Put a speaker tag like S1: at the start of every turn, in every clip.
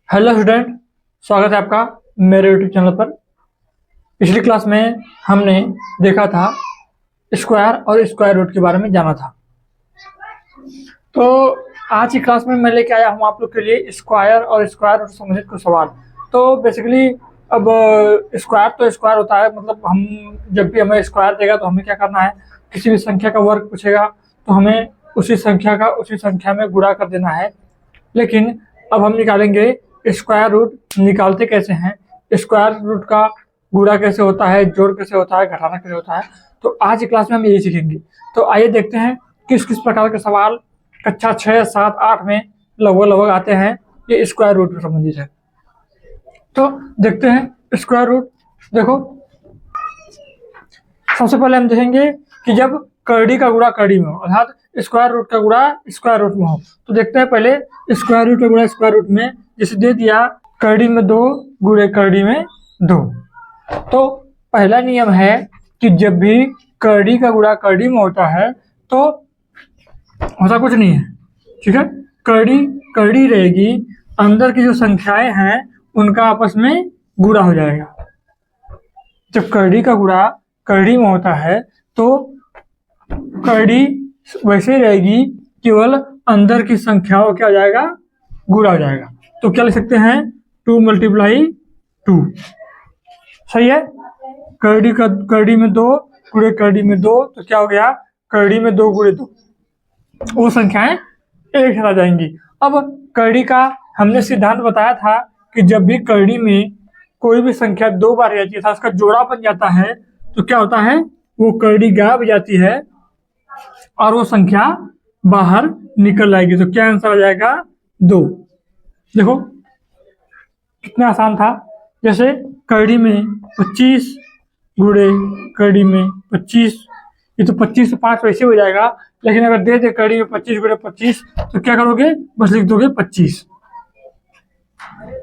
S1: Hello student, स्वागत है आपका मेरे यूट्यूब चैनल पर। पिछली क्लास में हमने देखा था स्क्वायर और स्क्वायर रूट के बारे में जाना था। तो आज की क्लास में मैं लेके आया हूँ आप लोग के लिए स्क्वायर और स्क्वायर रूट से संबंधित कुछ सवाल। तो बेसिकली अब स्क्वायर तो स्क्वायर होता है, मतलब हम जब भी हमें स्क्वायर देगा तो हमें क्या करना है, किसी भी संख्या का वर्ग पूछेगा तो हमें उसी संख्या में गुणा कर देना है। लेकिन अब हम निकालेंगे स्क्वायर रूट। निकालते कैसे हैं, स्क्वायर रूट का गुणा कैसे होता है, जोड़ कैसे होता है, घटाना कैसे होता है, तो आज की क्लास में हम यही सीखेंगे। तो आइए देखते हैं किस किस प्रकार के सवाल कक्षा 6, 7, 8 में लगभग आते हैं। ये स्क्वायर रूट से संबंधित है। तो देखते हैं स्क्वायर रूट। देखो, सबसे पहले हम देखेंगे कि जब करड़ी का गुणा करड़ी में हो, अर्थात स्क्वायर रूट का गुणा स्क्वायर रूट में हो। तो देखते हैं पहले स्क्वायर रूट का गुणा स्क्वायर रूट में। जैसे दे दिया करड़ी में 2 गुणे करड़ी में 2। तो पहला नियम है कि जब भी करड़ी का गुणा करड़ी में होता है तो होता कुछ नहीं है, ठीक है। करड़ी करड़ी रहेगी, अंदर की जो संख्याएं हैं उनका आपस में गुणा हो जाएगा। जब करड़ी का गुणा करड़ी में होता है तो करड़ी वैसे रहेगी, केवल अंदर की संख्याओं क्या हो जाएगा, गुणा हो जाएगा। तो क्या लिख सकते हैं, 2 × 2। सही है। करड़ी में 2 गुणे करड़ी में 2, तो क्या हो गया, करड़ी में 2 गुणे 2, वो संख्याएं एक साथ आ जाएंगी। अब करड़ी का हमने सिद्धांत बताया था कि जब भी करड़ी में कोई भी संख्या 2 बार जाती है, उसका जोड़ा बन जाता है, तो क्या होता है, वो करड़ी गायब हो जाती है और वो संख्या बाहर निकल आएगी। तो क्या आंसर आ जाएगा, 2। देखो कितना आसान था। जैसे करड़ी में 25 गुणे करड़ी में 25, ये तो 25 से 5 वैसे हो जाएगा। लेकिन अगर दे दे करड़ी में 25 गुणे 25, तो क्या करोगे, बस लिख दोगे 25।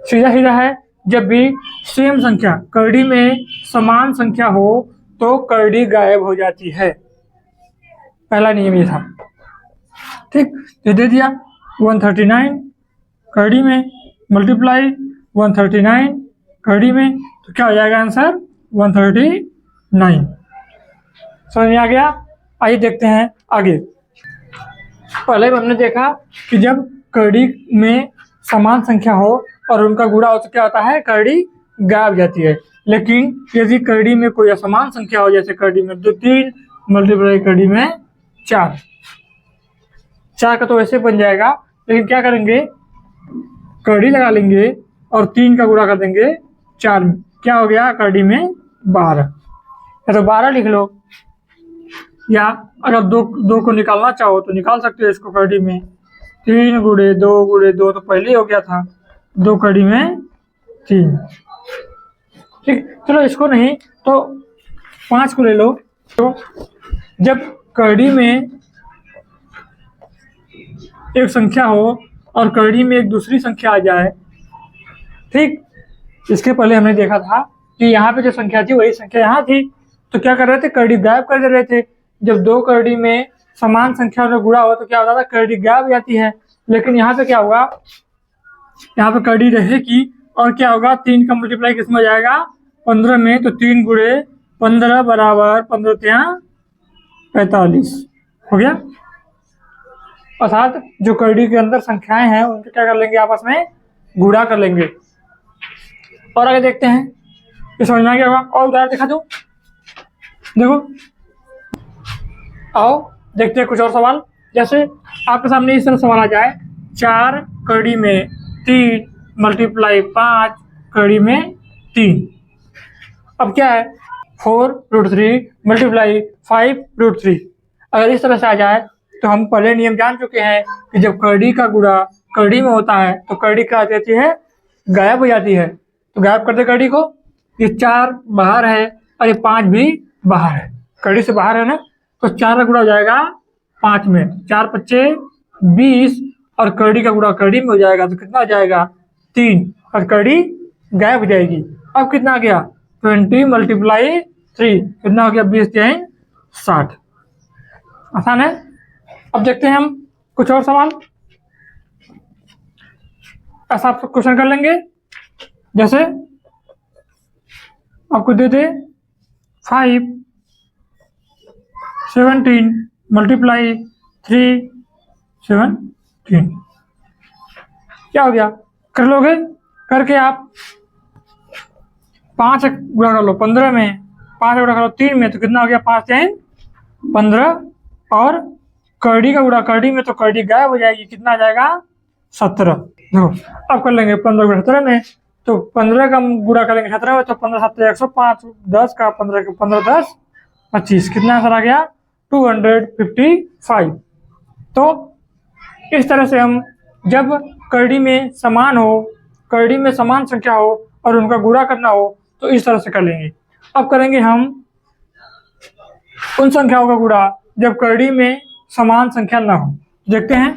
S1: सीधा सीधा है। जब भी सेम संख्या करड़ी में समान संख्या हो तो करड़ी गायब हो जाती है। पहला नियम ये था, ठीक। ये दे दिया 139 करड़ी में मल्टीप्लाई 139 करड़ी में, तो क्या हो जाएगा आंसर, 139। समझ में आ गया। आइए देखते हैं आगे। पहले हमने देखा कि जब करड़ी में समान संख्या हो और उनका गुणा हो तो क्या होता है, करड़ी गायब जाती है। लेकिन यदि करड़ी में कोई असमान संख्या हो, जैसे करड़ी में 3 मल्टीप्लाई करड़ी में 4 का तो वैसे बन जाएगा, लेकिन क्या करेंगे, करड़ी लगा लेंगे और 3 का गुणा कर देंगे 4 में, क्या हो गया, करड़ी में 12। या तो 12 लिख लो, या अगर दो को निकालना चाहो तो निकाल सकते हो इसको। करड़ी में 3 गुणे 2 तो पहले ही हो गया था, 2 करड़ी में 3, ठीक। चलो इसको नहीं तो 5 को ले लो। तो जब करड़ी में एक संख्या हो और करड़ी में एक दूसरी संख्या आ जाए, ठीक। इसके पहले हमने देखा था कि यहाँ पे जो संख्या थी वही संख्या यहाँ थी, तो क्या कर रहे थे, करड़ी गायब कर दे रहे थे। जब 2 करड़ी में समान संख्या में गुणा हो तो क्या होता था, करड़ी गायब हो जाती है। लेकिन यहाँ पे क्या होगा, यहाँ पे करड़ी रहेगी और क्या होगा, 3 का मल्टीप्लाई किसमें हो जाएगा, 15 में। तो 3 गुणे 15 बराबर 15 × 45 हो गया। अर्थात जो करड़ी के अंदर संख्याएं हैं उनके क्या कर लेंगे, आपस में गुणा कर लेंगे। और आगे देखते हैं, ये समझ में आ गया होगा। और उदाहरण दिखा दूं, देखो, आओ देखते हैं कुछ और सवाल। जैसे आपके सामने इस तरह सवाल आ जाए, 4 करड़ी में 3 मल्टीप्लाई 5 करड़ी में 3। अब क्या है, 4√3 मल्टीप्लाई 5√3। अगर इस तरह से आ जाए तो हम पहले नियम जान चुके हैं कि जब करड़ी का गुणा करड़ी में होता है तो करड़ी क्या जाती है, गायब हो जाती है। तो गायब कर दे करड़ी को। ये 4 बाहर है और ये 5 भी बाहर है, करड़ी से बाहर है ना, तो 4 का गुणा हो जाएगा 5 में, 4 × 5 = 20 और करड़ी का गुणा करड़ी में हो जाएगा तो कितना हो जाएगा, 3, और करड़ी गायब हो जाएगी। अब कितना आ गया, 20 × 3 कितना हो गया, 20 × 60। आसान है। अब देखते हैं हम कुछ और सवाल। ऐसा आप क्वेश्चन कर लेंगे। जैसे आपको दे दे 5 17 मल्टीप्लाई 3 17, क्या हो गया? कर लोगे? करके आप 5 गुणा कर लो 15 में, 5 गुणा कर लो 3 में, तो कितना हो गया? 5 3 15। और करड़ी का गुणा करड़ी में, तो करड़ी गायब हो जाएगी, कितना आ जाएगा? 17। देखो अब कर लेंगे 15 गुणा 17 में, तो 15 का गुणा करेंगे 17 में, तो 15 7 105, 10 का 15 का 15 10 25, कितना आंसर आ गया? 255। तो इस तरह से हम जब करड़ी में समान हो, करड़ी में समान संख्या हो और उनका गुणा करना हो, तो इस तरह से कर लेंगे। अब करेंगे हम उन संख्याओं का गुणा जब करड़ी में समान संख्या ना हो। देखते हैं।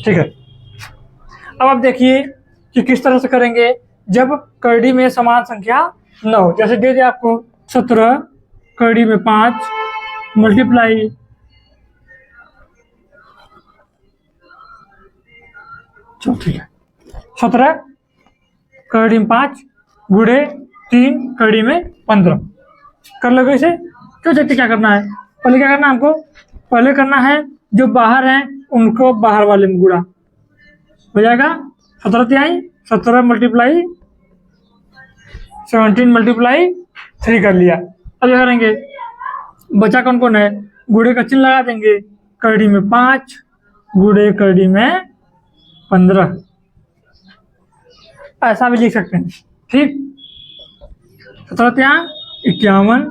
S1: ठीक है, अब आप देखिए कि किस तरह से करेंगे जब करड़ी में समान संख्या न हो। जैसे दे दे आपको 17 करड़ी में 5 मल्टीप्लाई 17 करड़ी में 5 गुणे 3 करड़ी में 15। कर लोगे इसे? क्यों देखते क्या करना है? पहले क्या करना है हमको? पहले करना है जो बाहर हैं उनको बाहर वाले में गुणा हो जाएगा। 17 तिहाई 17 मल्टीप्लाई 17 मल्टीप्लाई 3 कर लिया। अब क्या करेंगे? बचा कौन कौन है? गुणे का चिन्ह लगा देंगे। करड़ी में 5 गुणे करड़ी में 15, ऐसा भी लिख सकते हैं। ठीक, 17 तिहाई 51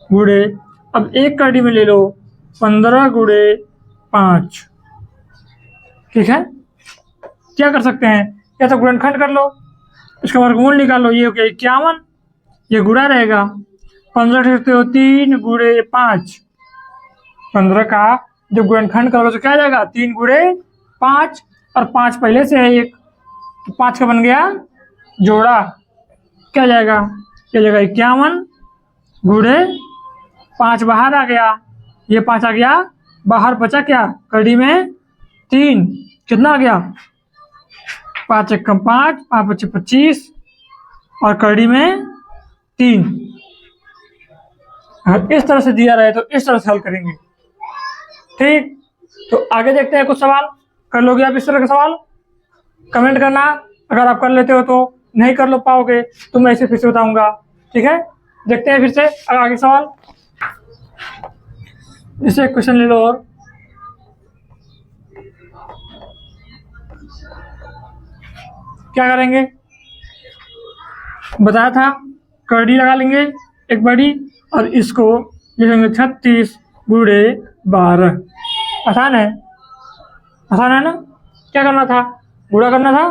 S1: गुणे, अब एक करड़ी में ले लो 15 गुणे 5। ठीक है, क्या कर सकते हैं? या तो गुणनखंड कर लो, इसका वर्गमूल निकालो, ये हो गया 51, ये गुणा रहेगा। 15 लिखते हो 3 गुणे 5, 15 का जब गुणनखंड करोगे तो क्या आ जाएगा? 3 गुणे 5, और 5 पहले से है एक, तो 5 का बन गया जोड़ा, क्या जाएगा? क्या जाएगा? 51 गुणे 5 बाहर आ गया, ये 5 आ गया बाहर, बचा क्या? करड़ी में 3, कितना आ गया? 5 1 5, 5 5 25, और करड़ी में 3। अगर इस तरह से दिया रहे तो इस तरह से हल करेंगे। ठीक, तो आगे देखते हैं कुछ सवाल। कर लोगे आप इस तरह का सवाल? कमेंट करना अगर आप कर लेते हो, तो नहीं कर लो पाओगे तो मैं इसे फिर से बताऊंगा। ठीक है, देखते हैं फिर से आगे सवाल। इसे क्वेश्चन ले लो और क्या करेंगे? बताया था करड़ी लगा लेंगे एक बड़ी, और इसको लिखेंगे 36 गुणे 12। आसान है, आसान है ना? क्या करना था? गुणा करना था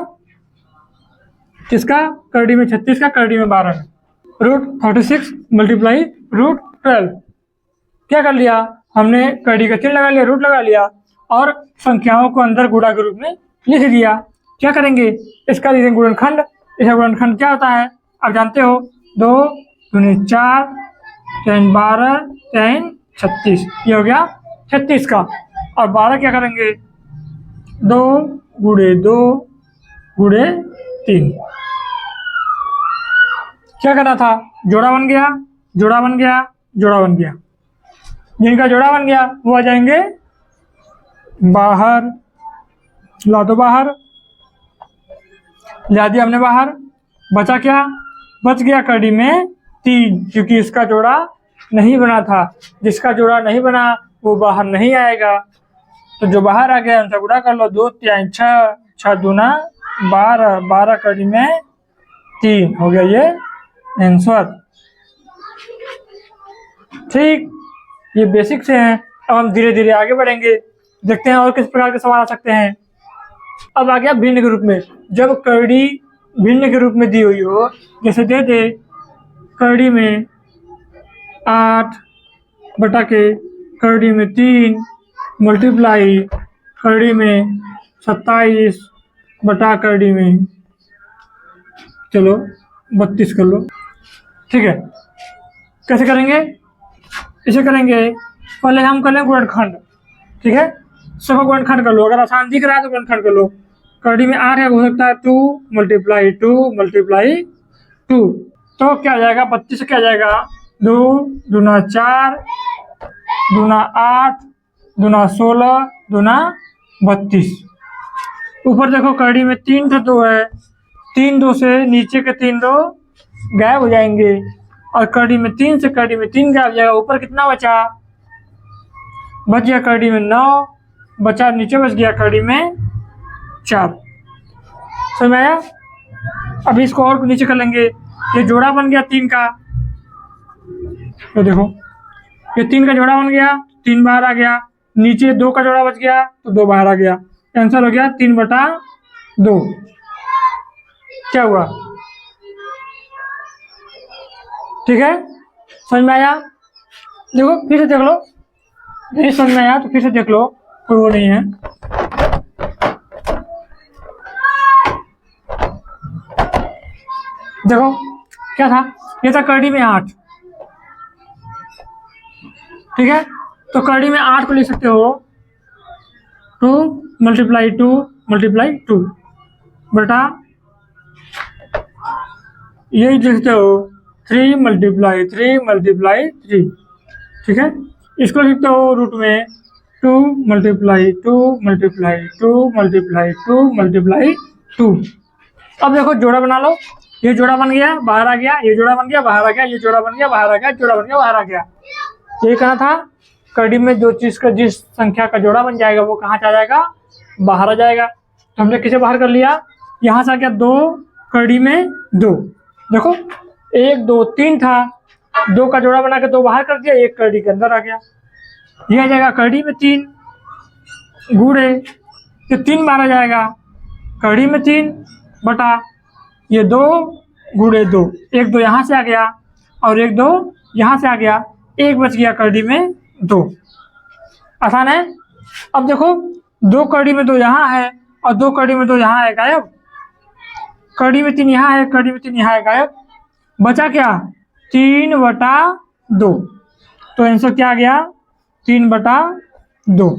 S1: किसका? करड़ी में 36 का, करड़ी में 12 में। √36 मल्टीप्लाई √12। क्या कर लिया हमने? करड़ी का चिन्ह लगा लिया, रूट लगा लिया, और संख्याओं को अंदर गुणा के रूप में लिख दिया। क्या करेंगे? इसका लिखेंगे गुणनखंड। इसका गुणनखंड क्या होता है आप जानते हो? 2 दूनी 4 3 12 3 36, ये हो गया 36 का। और 12 क्या करेंगे? 2 गुणे 2 गुणे 3। क्या करना था? जोड़ा बन गया, जोड़ा बन गया, जोड़ा बन गया। जिनका जोड़ा बन गया वो आ जाएंगे बाहर। ला दो बाहर, ला दिया हमने बाहर। बचा क्या? बच गया करड़ी में 3, क्योंकि इसका जोड़ा नहीं बना था। जिसका जोड़ा नहीं बना वो बाहर नहीं आएगा, तो जो बाहर आ गया उनसे गुणा कर लो। 2 3 6, 6 दूना 12, 12 करड़ी में 3 हो गया ये आंसर। ठीक, ये बेसिक से हैं। अब हम धीरे धीरे आगे बढ़ेंगे, देखते हैं और किस प्रकार के सवाल आ सकते हैं। अब आ गया भिन्न के रूप में। जब करड़ी भिन्न के रूप में दी हुई हो, जैसे दे दे करड़ी में 8 बटा के करड़ी में 3 मल्टीप्लाई करड़ी में 27 बटा करड़ी में चलो 32 कर लो। ठीक है, कैसे करेंगे? इसे करेंगे पहले हम कर लें गुणनखंड, ठीक है। सब गुणनखंड कर लो, अगर आसान दिख रहा है तो गुणनखंड कर लो। कड़ी में 8 है, हो सकता है 2 × 2 × 2, तो क्या आ जाएगा 32 क्या आ जाएगा 2 दूना 4 दूना 8 दूना 16 दूना 32। ऊपर देखो कड़ी में 3 तो 2 है, 3 2 से नीचे के 3 2 गायब हो जाएंगे और कड़ी में 3 से कड़ी में 3 गायब हो जाएगा। ऊपर कितना बचा, बच गया कड़ी में 9 बचा, नीचे बच गया कड़ी में 4। समझ में आया। अभी इसको और नीचे कर लेंगे, ये जोड़ा बन गया 3 का, तो देखो ये 3 का जोड़ा बन गया, 3 बाहर आ गया, नीचे 2 का जोड़ा बच गया तो 2 बाहर आ गया, आंसर हो गया 3/2। क्या हुआ, ठीक है। समझ में आया। देखो फिर से देख लो, नहीं समझ में आया तो फिर से देख लो, कोई वो नहीं है। देखो क्या था, ये था कड़ी में 8, ठीक है। तो कड़ी में 8 को लिख सकते हो 2 × 2 × 2 बटा, यही लिखते हो 3 × 3 × 3, ठीक है। इसको लिखते हो रूट में 2 × 2 × 2 × 2। अब देखो जोड़ा बना लो, ये जोड़ा बन गया बाहर आ गया, ये जोड़ा बन गया बाहर आ गया, ये जोड़ा बन गया बाहर आ गया, जोड़ा बन गया बाहर आ गया। ये कहा था कड़ी में जो चीज का जिस संख्या का जोड़ा बन जाएगा वो कहाँ आ जाएगा, बाहर आ जाएगा। तो हमने किसे बाहर कर लिया, यहाँ से आ गया 2 कड़ी में 2, देखो 1 2 3 था, 2 का जोड़ा बना के 2 बाहर कर दिया, 1 कड़ी के अंदर आ गया। ये आ जाएगा कड़ी में 3 गुणे, ये 3 बाहर आ जाएगा, कड़ी में 3 बटा ये 2 गुणे 2, 1 2 यहाँ से आ गया और 1 2 यहाँ से आ गया, 1 बच गया कड़ी में 2। आसान है। अब देखो 2 कड़ी में 2 यहाँ है और 2 कड़ी में 2 यहाँ है, गायब। कड़ी में 3 यहाँ है, कड़ी में 3 यहाँ है, गायब। बचा क्या 3/2, तो आंसर क्या आ गया 3/2।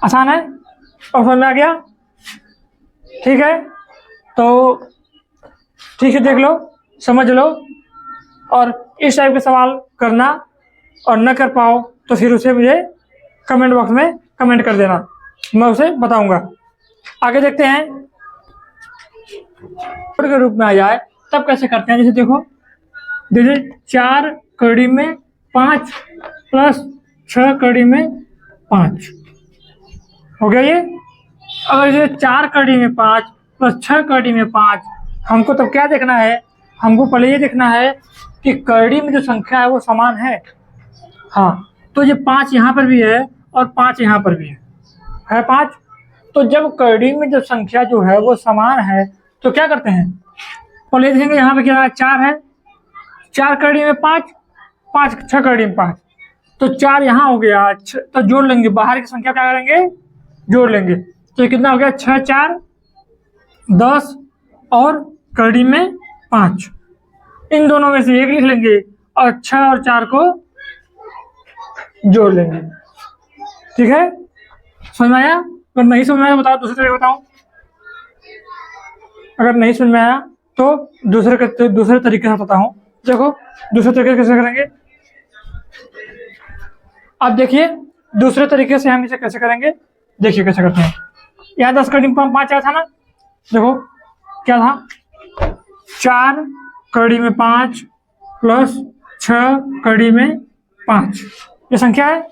S1: आसान है और समझ में आ गया, ठीक है। तो ठीक है, देख लो समझ लो, और इस टाइप के सवाल करना और न कर पाओ तो फिर उसे मुझे कमेंट बॉक्स में कमेंट कर देना, मैं उसे बताऊंगा। आगे देखते हैं, के रूप में आ जाए तब कैसे करते हैं। जैसे देखो, जैसे 4 कड़ी में 5 प्लस 6 कड़ी में 5 हो गया ये। अगर ये 4 कड़ी में 5 प्लस 6 कड़ी में 5, हमको तब क्या देखना है, हमको पहले ये देखना है कि कड़ी में जो संख्या है वो समान है। हाँ, तो ये 5 यहाँ पर भी है और 5 यहाँ पर भी है 5। तो जब कड़ी में जो संख्या जो है वो समान है तो क्या करते हैं, पहले देखेंगे यहाँ पे क्या है, 4 है, 4 कड़ी में 5 5 6 कड़ी में 5, तो 4 यहाँ हो गया, तो जोड़ लेंगे, बाहर की संख्या क्या करेंगे, जोड़ लेंगे। तो कितना हो गया 6 4 10 और कड़ी में 5, इन दोनों में से एक लिख लेंगे और 6 और 4 को जोड़ लेंगे, ठीक है। समझ में आया। अगर नहीं समझ में आया बताओ, दूसरे तरीके बताऊं। अगर नहीं समझ में आया तो दूसरे तरीके से बताता हूँ। देखो दूसरे तरीके कैसे करेंगे, आप देखिए दूसरे तरीके से हम इसे कैसे करेंगे, देखिए कैसे करते हैं। यहाँ 10 कड़ी में 5 आया था ना, देखो क्या था, 4 कड़ी में 5 प्लस 6 कड़ी में 5, ये संख्या है।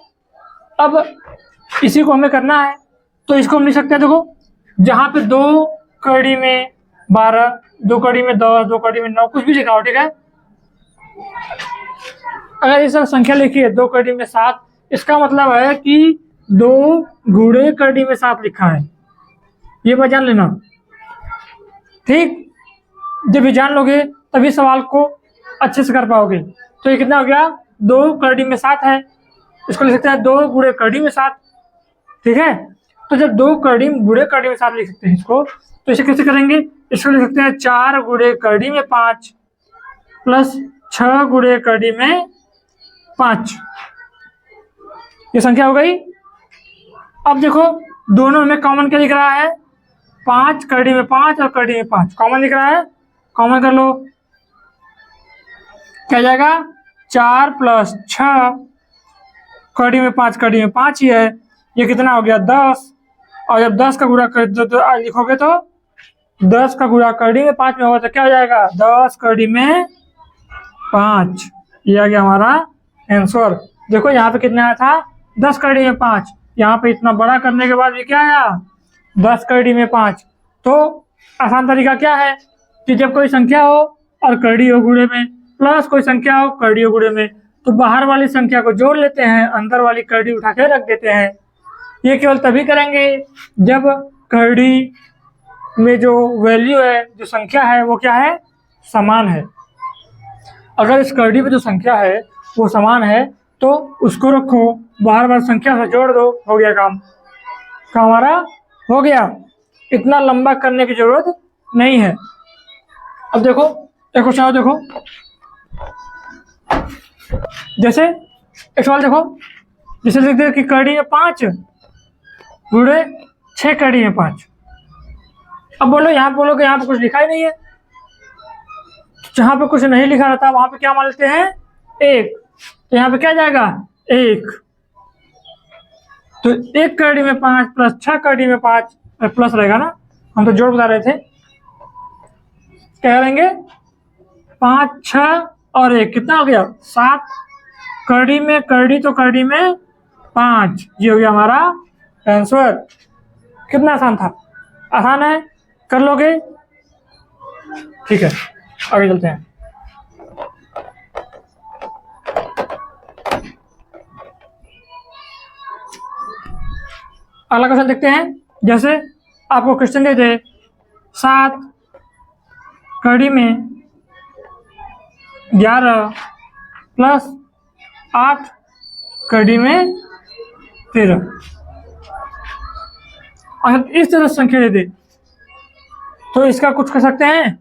S1: अब इसी को हमें करना है तो इसको हम लिख सकते हैं, देखो जहाँ पे 2 कड़ी में 12, 2 कड़ी में 10, 2 कड़ी में 9, कुछ भी लिखा हो, ठीक है। अगर ये सब संख्या लिखी है 2 कड़ी में 7, इसका मतलब है कि 2 गुणे कड़ी में 7 लिखा है, ये बात जान लेना, ठीक। जब ये जान लोगे तभी सवाल को अच्छे से कर पाओगे। तो ये कितना हो गया, 2 कड़ी में 7 है, इसको लिख सकते हैं 2 गुणे कड़ी में 7, ठीक है। तो जब 2 कड़ी गुणे कड़ी में 7 लिख सकते हैं इसको, तो इसे कैसे करेंगे, इसको लिख सकते हैं 4 गुणे कड़ी में 5 प्लस 6 गुणे कड़ी में 5, ये संख्या हो गई। अब देखो दोनों में कॉमन क्या दिख रहा है, 5 कड़ी में 5 और कड़ी में 5 कॉमन दिख रहा है, कॉमन कर लो। क्या जाएगा 4 + 6, कड़ी में 5 कड़ी में 5 ही है, ये कितना हो गया 10। और जब 10 का गुणा कर लिखोगे तो 10 का गुणा कड़ी में 5 में होगा तो क्या हो जाएगा 10 कड़ी में 5। ये आ गया हमारा आंसर। देखो यहाँ पे कितना आया था 10 कड़ी में 5, यहाँ पे इतना बड़ा करने के बाद भी क्या आया 10 कड़ी में 5। तो आसान तरीका क्या है कि जब कोई संख्या हो और कड़ी हो गुणे में, प्लस कोई संख्या हो कड़ी हो गुणे में, तो बाहर वाली संख्या को जोड़ लेते हैं, अंदर वाली कड़ी उठा के रख देते हैं। ये केवल तभी करेंगे जब कड़ी में जो वैल्यू है, जो संख्या है वो क्या है समान है। अगर इस कड़ी में जो संख्या है वो समान है तो उसको रखो, बाहर वाली संख्या से जोड़ दो, हो गया काम हमारा हो गया। इतना लंबा करने की जरूरत नहीं है। अब देखो एक क्वेश्चन देखो, जैसे एक सवाल देखो, जैसे लिखते हैं कि कड़ी में 5 गुणे 6 कड़ी में 5। अब बोलो यहाँ बोलो कि यहाँ पे कुछ लिखा ही नहीं है, जहाँ पे कुछ नहीं लिखा रहता वहां पे क्या मान लेते हैं 1, तो यहाँ पे क्या जाएगा 1। तो 1 कड़ी में 5 प्लस 6 कड़ी में 5 प्लस रहेगा ना, हम तो जोड़ बता रहे थे। क्या करेंगे 5 6 और 1 कितना हो गया 7, कड़ी में कड़ी तो कड़ी में 5, ये हो गया हमारा आंसर। कितना आसान था, आसान है, कर लोगे। ठीक है आगे चलते हैं। अगला क्वेश्चन देखते हैं। जैसे आपको क्वेश्चन दे दे 7 कड़ी में 11 प्लस 8 कड़ी में 13, अगर इस तरह संख्या दे दे तो इसका कुछ कर सकते हैं,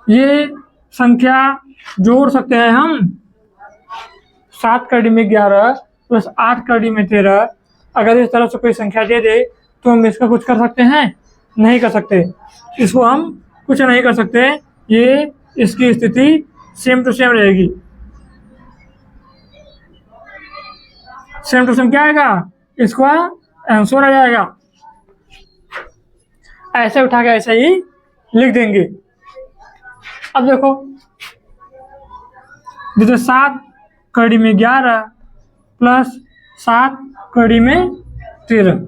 S1: ये संख्या जोड़ सकते हैं हम। 7 कड़ी में 11 प्लस 8 कड़ी में 13, अगर इस तरह से कोई संख्या दे दे तो हम इसका कुछ कर सकते हैं, नहीं कर सकते। इसको हम कुछ नहीं कर सकते, ये इसकी स्थिति सेम टू सेम रहेगी। सेम टू सेम क्या आएगा, इसका आंसर आ जाएगा। ऐसे उठा के ऐसे ही लिख देंगे। अब देखो जैसे 7 कड़ी में 11 प्लस 7 कड़ी में 13,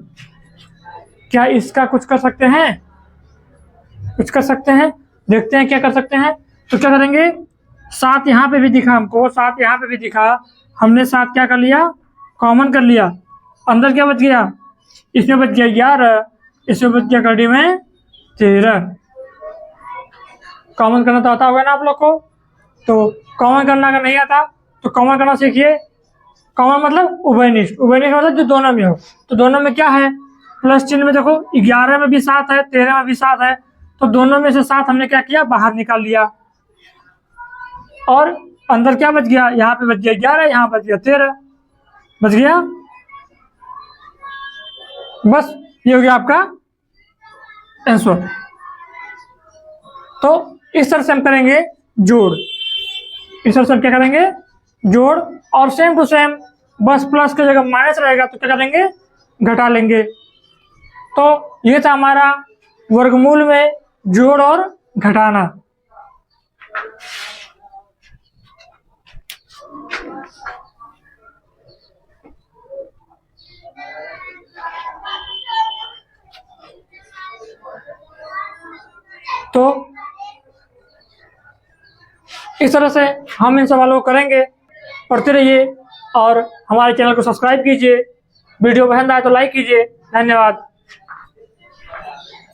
S1: क्या इसका कुछ कर सकते हैं, कुछ कर सकते हैं। देखते हैं क्या कर सकते हैं। तो क्या करेंगे 7 यहाँ पे भी दिखा हमको, 7 यहाँ पे भी दिखा, हमने 7 क्या कर लिया कॉमन कर लिया, अंदर क्या बच गया, इसमें बच गया 11, इसमें बच गया कड़ी में 13। कॉमन करना तो आता होगा ना आप लोग को, तो कॉमन करना अगर नहीं आता तो कॉमन करना सीखिए। कॉमन मतलब उभयनिष्ठ, उभयनिष्ठ मतलब जो दोनों में हो। तो दोनों में क्या है प्लस चिन्ह में, देखो 11 में भी 7 है 13 में भी 7 है, तो दोनों में से 7 हमने क्या किया बाहर निकाल लिया, और अंदर क्या बच गया, यहाँ पे बच गया 11, यहाँ बच गया 13, बच गया। बस ये हो गया आपका आंसर। तो इस तरह से हम करेंगे जोड़, इस तरह से हम क्या करेंगे जोड़, और सेम टू सेम बस प्लस की जगह माइनस रहेगा तो क्या करेंगे घटा लेंगे। तो ये था हमारा वर्गमूल में जोड़ और घटाना। तो इस तरह से हम इन सवालों को करेंगे, पढ़ते रहिए और हमारे चैनल को सब्सक्राइब कीजिए। वीडियो पसंद आए तो लाइक कीजिए। धन्यवाद।